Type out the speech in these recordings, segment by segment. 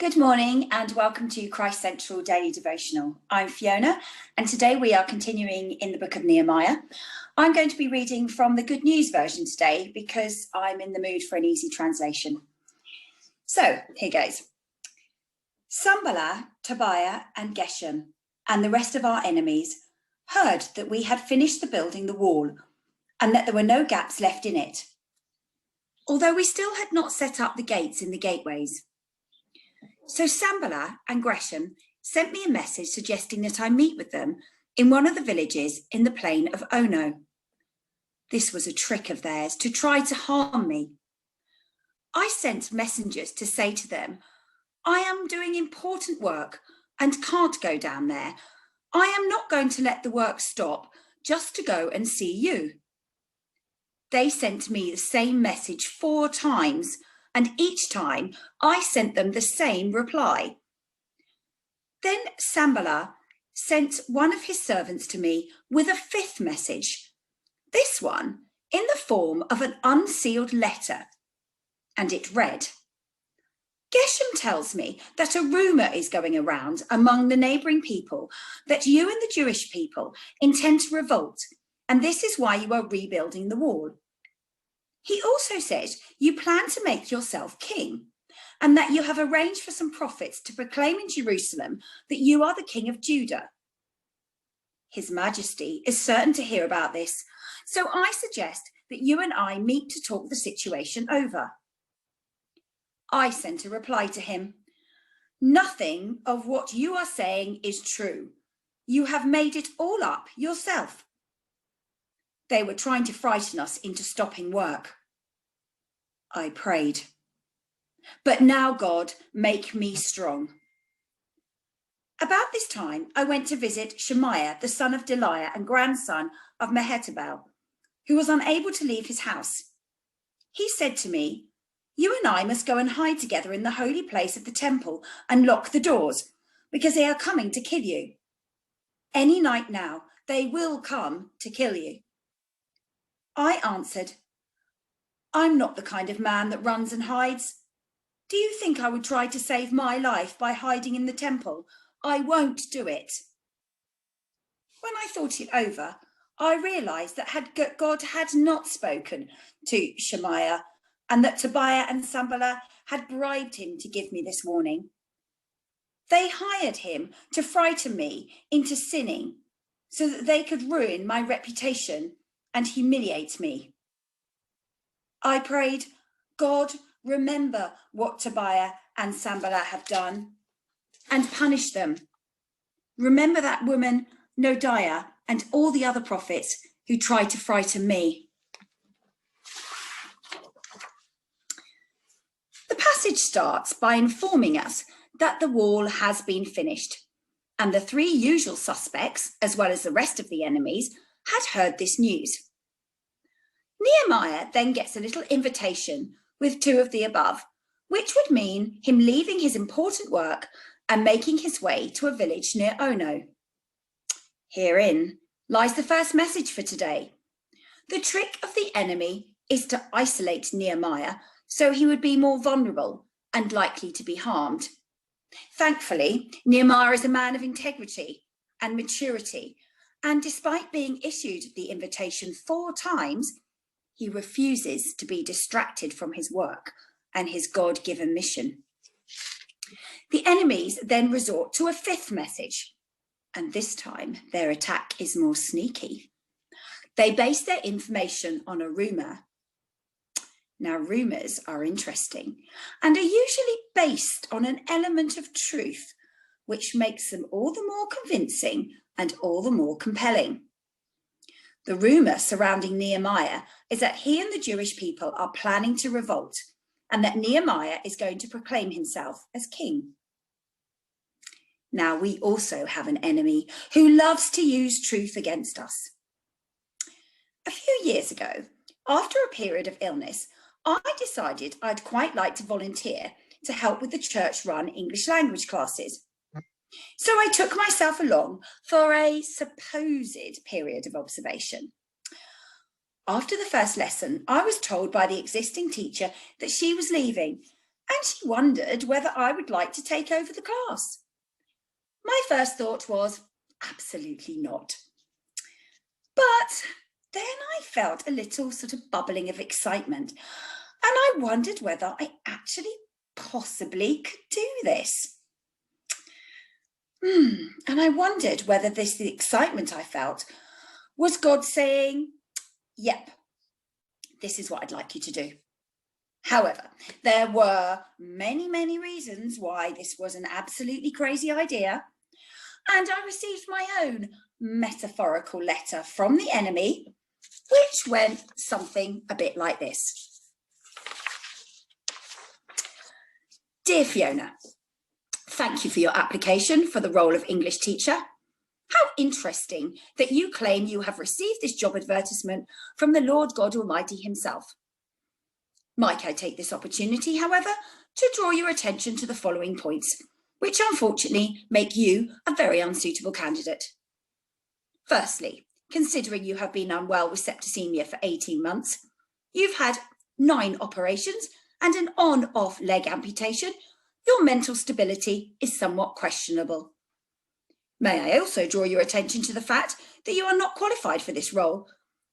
Good morning and welcome to Christ Central Daily Devotional. I'm Fiona and today we are continuing in the book of Nehemiah. I'm going to be reading from the Good News version today because I'm in the mood for an easy translation. So here goes. Sanballat, Tobiah and Geshem and the rest of our enemies heard that we had finished building the wall and that there were no gaps left in it, although we still had not set up the gates in the gateways. So Sanballat and Geshem sent me a message suggesting that I meet with them in one of the villages in the plain of Ono. This was a trick of theirs to try to harm me. I sent messengers to say to them, I am doing important work and can't go down there. I am not going to let the work stop just to go and see you. They sent me the same message 4 times, and each time I sent them the same reply. Then Sanballat sent one of his servants to me with a 5th message, this one in the form of an unsealed letter, and it read, Geshem tells me that a rumour is going around among the neighbouring people that you and the Jewish people intend to revolt, and this is why you are rebuilding the wall. He also says you plan to make yourself king and that you have arranged for some prophets to proclaim in Jerusalem that you are the king of Judah. His Majesty is certain to hear about this, so I suggest that you and I meet to talk the situation over. I sent a reply to him. Nothing of what you are saying is true. You have made it all up yourself. They were trying to frighten us into stopping work. I prayed. But now, God, make me strong. About this time, I went to visit Shemaiah, the son of Deliah and grandson of Mehetabel, who was unable to leave his house. He said to me, you and I must go and hide together in the holy place of the temple and lock the doors, because they are coming to kill you. Any night now, they will come to kill you. I answered, I'm not the kind of man that runs and hides. Do you think I would try to save my life by hiding in the temple? I won't do it. When I thought it over, I realised that God had not spoken to Shemaiah and that Tobiah and Sanballat had bribed him to give me this warning. They hired him to frighten me into sinning so that they could ruin my reputation and humiliate me. I prayed, God, remember what Tobiah and Sanballat have done and punish them. Remember that woman, Noadiah, and all the other prophets who tried to frighten me. The passage starts by informing us that the wall has been finished, and the 3 usual suspects, as well as the rest of the enemies, had heard this news. Nehemiah then gets a little invitation with 2 of the above, which would mean him leaving his important work and making his way to a village near Ono. Herein lies the first message for today. The trick of the enemy is to isolate Nehemiah so he would be more vulnerable and likely to be harmed. Thankfully, Nehemiah is a man of integrity and maturity, and despite being issued the invitation 4 times, he refuses to be distracted from his work and his God-given mission. The enemies then resort to a 5th message, and this time their attack is more sneaky. They base their information on a rumour. Now, rumours are interesting and are usually based on an element of truth, which makes them all the more convincing and all the more compelling. The rumour surrounding Nehemiah is that he and the Jewish people are planning to revolt and that Nehemiah is going to proclaim himself as king. Now, we also have an enemy who loves to use truth against us. A few years ago, after a period of illness, I decided I'd quite like to volunteer to help with the church-run English language classes. So I took myself along for a supposed period of observation. After the first lesson, I was told by the existing teacher that she was leaving and she wondered whether I would like to take over the class. My first thought was, absolutely not. But then I felt a little sort of bubbling of excitement, and I wondered whether I actually possibly could do this. And I wondered whether the excitement I felt was God saying, yep, this is what I'd like you to do. However, there were many, many reasons why this was an absolutely crazy idea, and I received my own metaphorical letter from the enemy, which went something a bit like this. Dear Fiona, thank you for your application for the role of English teacher. How interesting that you claim you have received this job advertisement from the Lord God Almighty himself. Might I take this opportunity, however, to draw your attention to the following points, which unfortunately make you a very unsuitable candidate. Firstly, considering you have been unwell with septicemia for 18 months, you've had 9 operations and an on-off leg amputation, your mental stability is somewhat questionable. May I also draw your attention to the fact that you are not qualified for this role,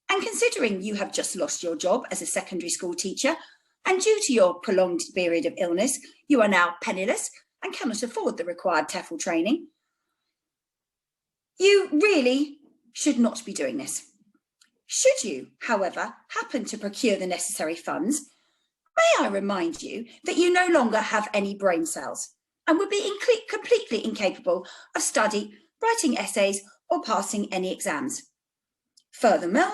and considering you have just lost your job as a secondary school teacher, and due to your prolonged period of illness, you are now penniless and cannot afford the required TEFL training, you really should not be doing this. Should you, however, happen to procure the necessary funds, may I remind you that you no longer have any brain cells and would be completely incapable of study, writing essays, or passing any exams. Furthermore,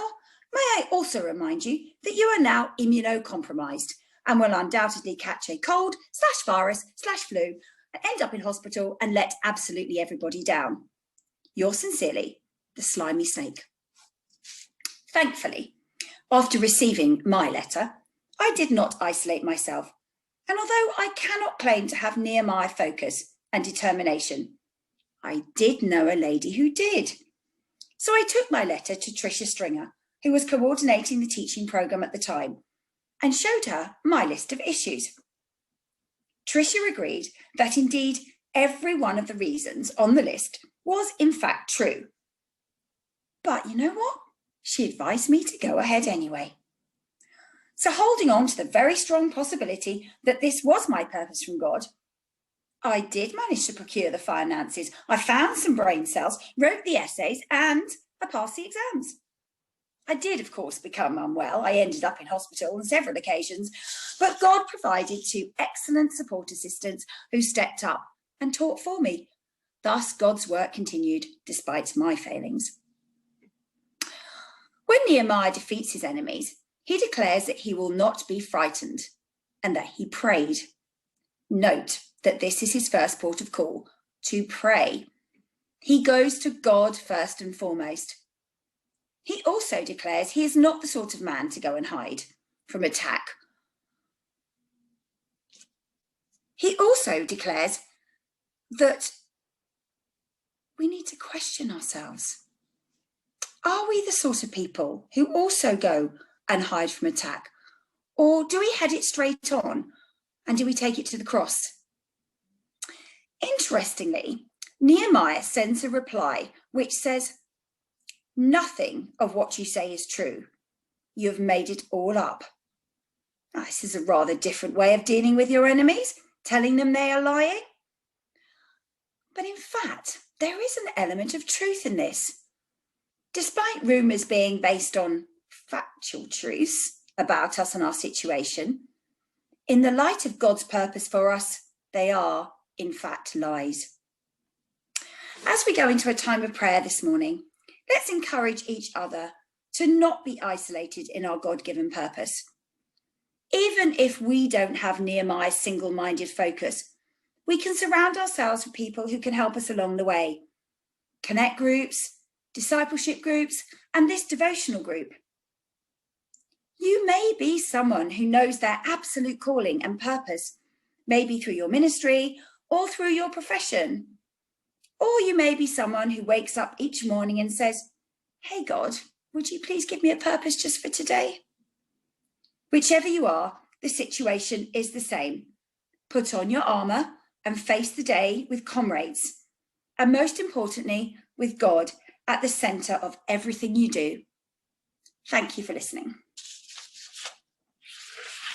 may I also remind you that you are now immunocompromised and will undoubtedly catch a cold/virus/flu and end up in hospital and let absolutely everybody down. Yours sincerely, the Slimy Snake. Thankfully, after receiving my letter, I did not isolate myself, and although I cannot claim to have Nehemiah focus and determination, I did know a lady who did. So I took my letter to Tricia Stringer, who was coordinating the teaching programme at the time, and showed her my list of issues. Tricia agreed that indeed every one of the reasons on the list was in fact true. But you know what? She advised me to go ahead anyway. So holding on to the very strong possibility that this was my purpose from God, I did manage to procure the finances. I found some brain cells, wrote the essays, and I passed the exams. I did, of course, become unwell. I ended up in hospital on several occasions, but God provided 2 excellent support assistants who stepped up and taught for me. Thus, God's work continued despite my failings. When Nehemiah defeats his enemies, he declares that he will not be frightened and that he prayed. Note that this is his first port of call, to pray. He goes to God first and foremost. He also declares he is not the sort of man to go and hide from attack. He also declares that we need to question ourselves. Are we the sort of people who also go and hide from attack? Or do we head it straight on and do we take it to the cross? Interestingly, Nehemiah sends a reply which says, "Nothing of what you say is true. You have made it all up." Now, this is a rather different way of dealing with your enemies, telling them they are lying. But in fact, there is an element of truth in this. Despite rumours being based on factual truths about us and our situation, in the light of God's purpose for us, they are, in fact, lies. As we go into a time of prayer this morning, let's encourage each other to not be isolated in our God-given purpose. Even if we don't have Nehemiah's single-minded focus, we can surround ourselves with people who can help us along the way. Connect groups, discipleship groups, and this devotional group. You may be someone who knows their absolute calling and purpose, maybe through your ministry or through your profession. Or you may be someone who wakes up each morning and says, "Hey God, would you please give me a purpose just for today?" Whichever you are, the situation is the same. put on your armour and face the day with comrades, and most importantly, with God at the centre of everything you do. Thank you for listening.